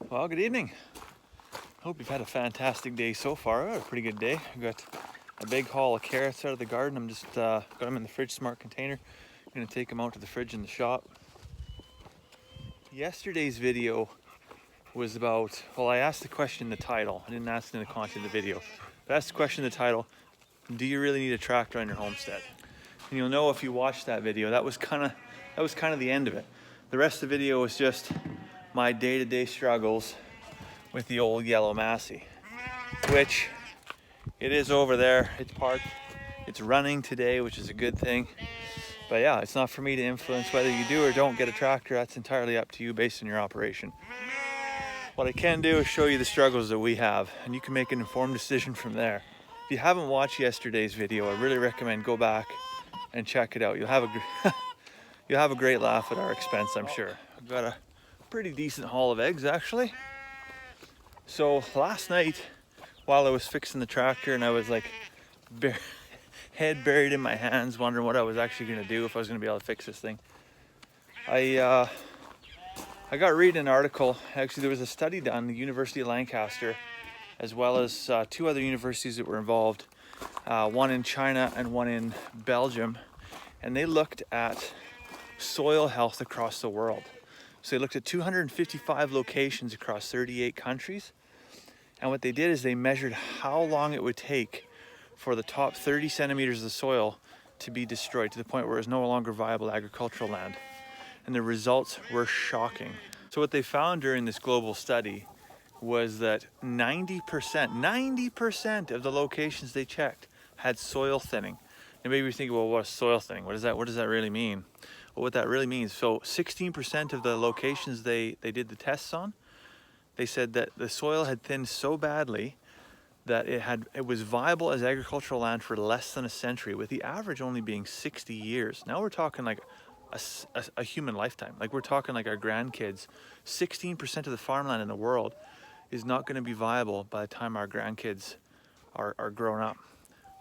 Well, good evening. Hope you've had a fantastic day so far. I had a pretty good day. I got a big haul of carrots out of the garden. I'm just got them in the fridge smart container. I'm gonna take them out to the fridge in the shop. Yesterday's video was about, well, I asked the question in the title. I didn't ask it in the content of the video. I asked the question in the title, do you really need a tractor on your homestead? And you'll know if you watched that video, that was kind of the end of it. The rest of the video was just my day-to-day struggles with the old yellow Massey, which it is over there. It's parked. It's running today, which is a good thing. But yeah, it's not for me to influence whether you do or don't get a tractor. That's entirely up to you based on your operation. What I can do is show you the struggles that we have, and you can make an informed decision from there. If you haven't watched yesterday's video, I really recommend go back and check it out. You'll have a great laugh at our expense, I'm sure. I've got a pretty decent haul of eggs, actually. So last night, while I was fixing the tractor and I was like head buried in my hands, wondering what I was actually going to do, if I was going to be able to fix this thing, I got reading an article. Actually, there was a study done at the University of Lancaster, as well as two other universities that were involved, one in China and one in Belgium, and they looked at soil health across the world. So they looked at 255 locations across 38 countries. And what they did is they measured how long it would take for the top 30 centimeters of the soil to be destroyed to the point where it was no longer viable agricultural land. And the results were shocking. So what they found during this global study was that 90% of the locations they checked had soil thinning. And maybe you're thinking, well, what's soil thinning? What does that really mean? Well, what that really means, so 16% of the locations they did the tests on, they said that the soil had thinned so badly that it was viable as agricultural land for less than a century, with the average only being 60 years. Now we're talking like a human lifetime. Like we're talking like our grandkids. 16% of the farmland in the world is not going to be viable by the time our grandkids are grown up.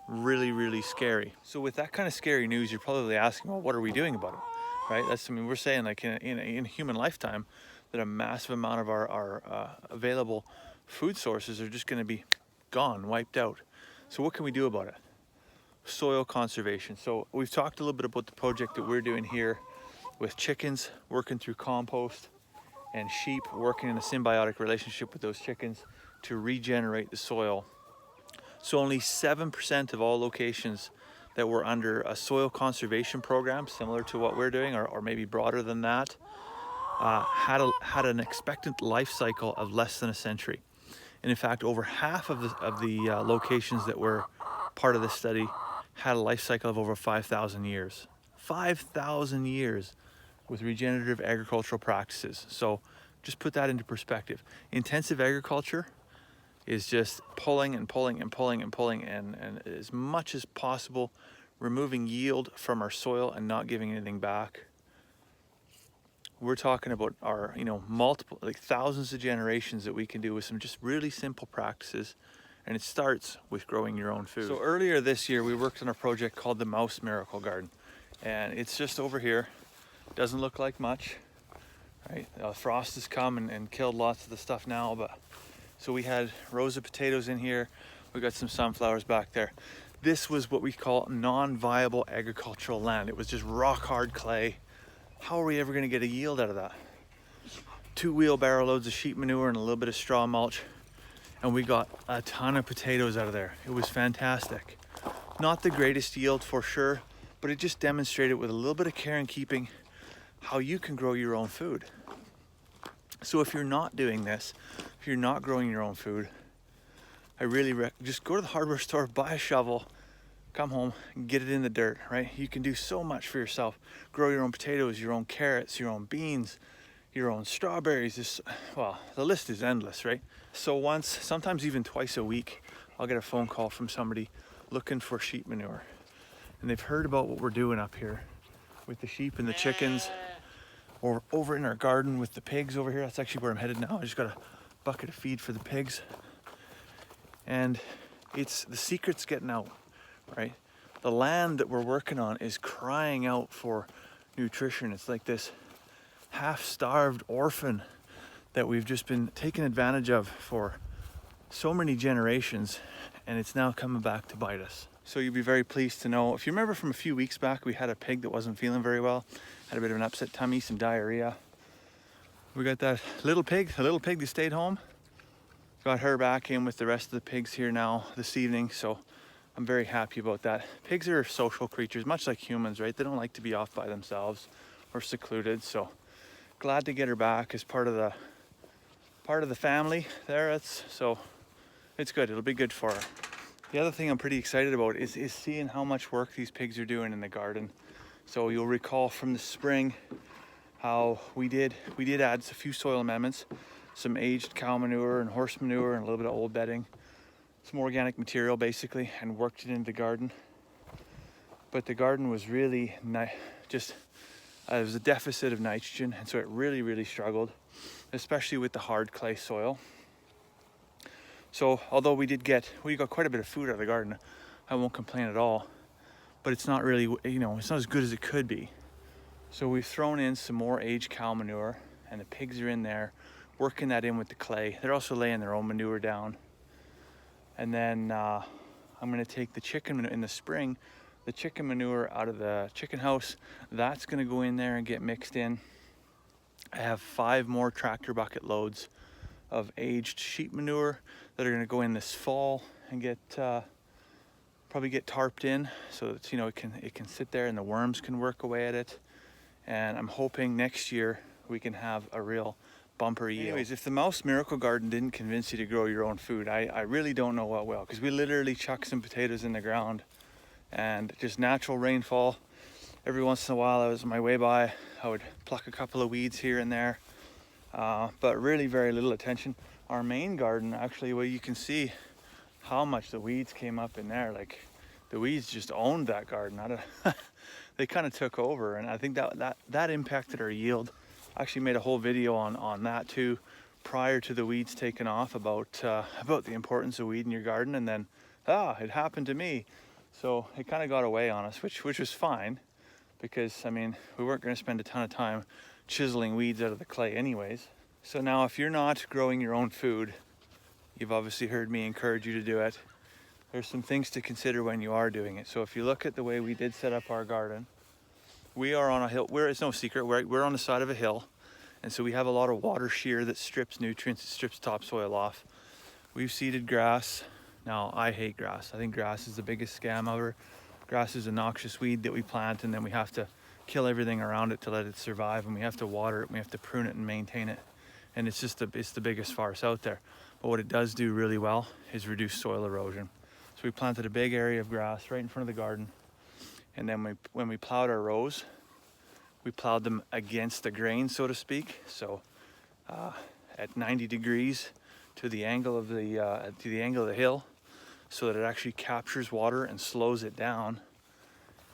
Really, really scary. So with that kind of scary news, you're probably asking, well, what are we doing about it? Right? We're saying like in a human lifetime that a massive amount of our available food sources are just going to be gone, wiped out. So what can we do about it? Soil conservation. So we've talked a little bit about the project that we're doing here with chickens working through compost and sheep working in a symbiotic relationship with those chickens to regenerate the soil. So only 7% of all locations that were under a soil conservation program, similar to what we're doing, or maybe broader than that, had an expectant life cycle of less than a century. And in fact, over half of the locations that were part of this study had a life cycle of over 5,000 years. 5,000 years with regenerative agricultural practices. So just put that into perspective. Intensive agriculture is just pulling and as much as possible removing yield from our soil and not giving anything back. We're talking about our, multiple, like thousands of generations that we can do with some just really simple practices. And it starts with growing your own food. So earlier this year, we worked on a project called the Mouse Miracle Garden. And it's just over here. Doesn't look like much, right? Frost has come and killed lots of the stuff now, but so we had rows of potatoes in here. We got some sunflowers back there. This was what we call non-viable agricultural land. It was just rock hard clay. How are we ever gonna get a yield out of that? 2 wheelbarrow loads of sheep manure and a little bit of straw mulch, and we got a ton of potatoes out of there. It was fantastic. Not the greatest yield for sure, but it just demonstrated with a little bit of care and keeping how you can grow your own food. So if you're not doing this, if you're not growing your own food, I really just go to the hardware store, buy a shovel, come home, and get it in the dirt, right? You can do so much for yourself. Grow your own potatoes, your own carrots, your own beans, your own strawberries. Well, the list is endless, right? So once, sometimes even twice a week, I'll get a phone call from somebody looking for sheep manure. And they've heard about what we're doing up here with the sheep and the chickens, or over in our garden with the pigs over here. That's actually where I'm headed now. I just got a bucket of feed for the pigs. And it's the secret's getting out, right? The land that we're working on is crying out for nutrition. It's like this half-starved orphan that we've just been taken advantage of for so many generations, and it's now coming back to bite us. So you'll be very pleased to know, if you remember from a few weeks back, we had a pig that wasn't feeling very well, had a bit of an upset tummy, some diarrhea. We got that little pig, a little pig that stayed home. Got her back in with the rest of the pigs here now this evening, so I'm very happy about that. Pigs are social creatures, much like humans, right? They don't like to be off by themselves or secluded, so glad to get her back as part of the family there. So it's good, it'll be good for her. The other thing I'm pretty excited about is seeing how much work these pigs are doing in the garden. So you'll recall from the spring how we did add a few soil amendments, some aged cow manure and horse manure and a little bit of old bedding, some organic material basically, and worked it into the garden. But the garden was really there was a deficit of nitrogen, and so it really struggled, especially with the hard clay soil. So although we got quite a bit of food out of the garden, I won't complain at all, but it's not really, it's not as good as it could be. So we've thrown in some more aged cow manure, and the pigs are in there working that in with the clay. They're also laying their own manure down. And then I'm gonna take the chicken manure in the spring, the chicken manure out of the chicken house, that's gonna go in there and get mixed in. I have 5 more tractor bucket loads of aged sheep manure that are going to go in this fall and probably get tarped in, so that it can sit there and the worms can work away at it. And I'm hoping next year we can have a real bumper yield. Anyways, if the Mouse Miracle Garden didn't convince you to grow your own food, I really don't know what will, because we literally chuck some potatoes in the ground and just natural rainfall. Every once in a while, I was on my way by, I would pluck a couple of weeds here and there, but really very little attention. Our main garden, actually, well, you can see how much the weeds came up in there. Like, the weeds just owned that garden. They kind of took over, and I think that impacted our yield. I actually made a whole video on that too, prior to the weeds taking off, about the importance of weed in your garden, and then it happened to me. So it kind of got away on us, which was fine, because I mean, we weren't going to spend a ton of time chiseling weeds out of the clay anyways. So now, if you're not growing your own food, you've obviously heard me encourage you to do it. There's some things to consider when you are doing it. So if you look at the way we did set up our garden, we are on a hill. It's no secret, we're on the side of a hill, and so we have a lot of water shear that strips nutrients, it strips topsoil off. We've seeded grass. Now, I hate grass. I think grass is the biggest scam ever. Grass is a noxious weed that we plant, and then we have to kill everything around it to let it survive, and we have to water it, and we have to prune it and maintain it. And it's the biggest farce out there. But what it does do really well is reduce soil erosion. So we planted a big area of grass right in front of the garden, and then when we plowed our rows, we plowed them against the grain, so to speak. So at 90 degrees to the angle of the hill, so that it actually captures water and slows it down,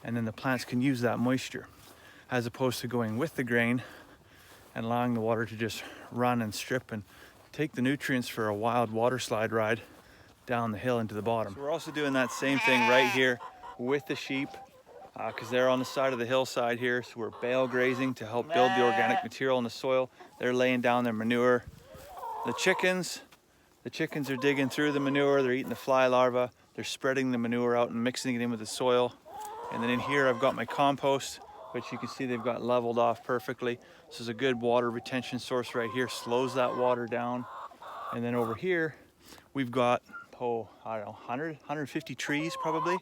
and then the plants can use that moisture, as opposed to going with the grain and allowing the water to just run and strip and take the nutrients for a wild water slide ride down the hill into the bottom. So we're also doing that same thing right here with the sheep, because they're on the side of the hillside here, so we're bale grazing to help build the organic material in the soil. They're laying down their manure. The chickens are digging through the manure, they're eating the fly larvae, they're spreading the manure out and mixing it in with the soil. And then in here I've got my compost, which you can see they've got leveled off perfectly. This is a good water retention source right here, slows that water down. And then over here, we've got, I don't know, 150 trees probably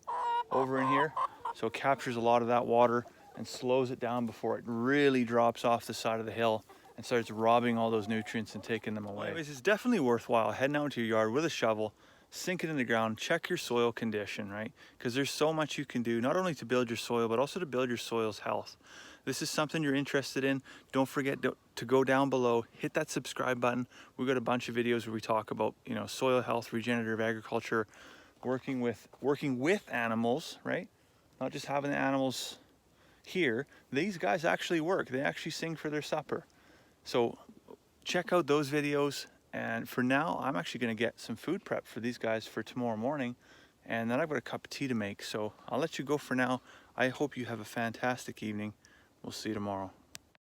over in here. So it captures a lot of that water and slows it down before it really drops off the side of the hill and starts robbing all those nutrients and taking them away. Anyways, it's definitely worthwhile heading out to your yard with a shovel, sink it in the ground, check your soil condition, right? Because there's so much you can do, not only to build your soil, but also to build your soil's health. This is something you're interested in, don't forget to go down below, hit that subscribe button. We've got a bunch of videos where we talk about, soil health, regenerative agriculture, working with animals, right? Not just having the animals here. These guys actually work. They actually sing for their supper. So check out those videos. And for now, I'm actually going to get some food prep for these guys for tomorrow morning. And then I've got a cup of tea to make. So I'll let you go for now. I hope you have a fantastic evening. We'll see you tomorrow.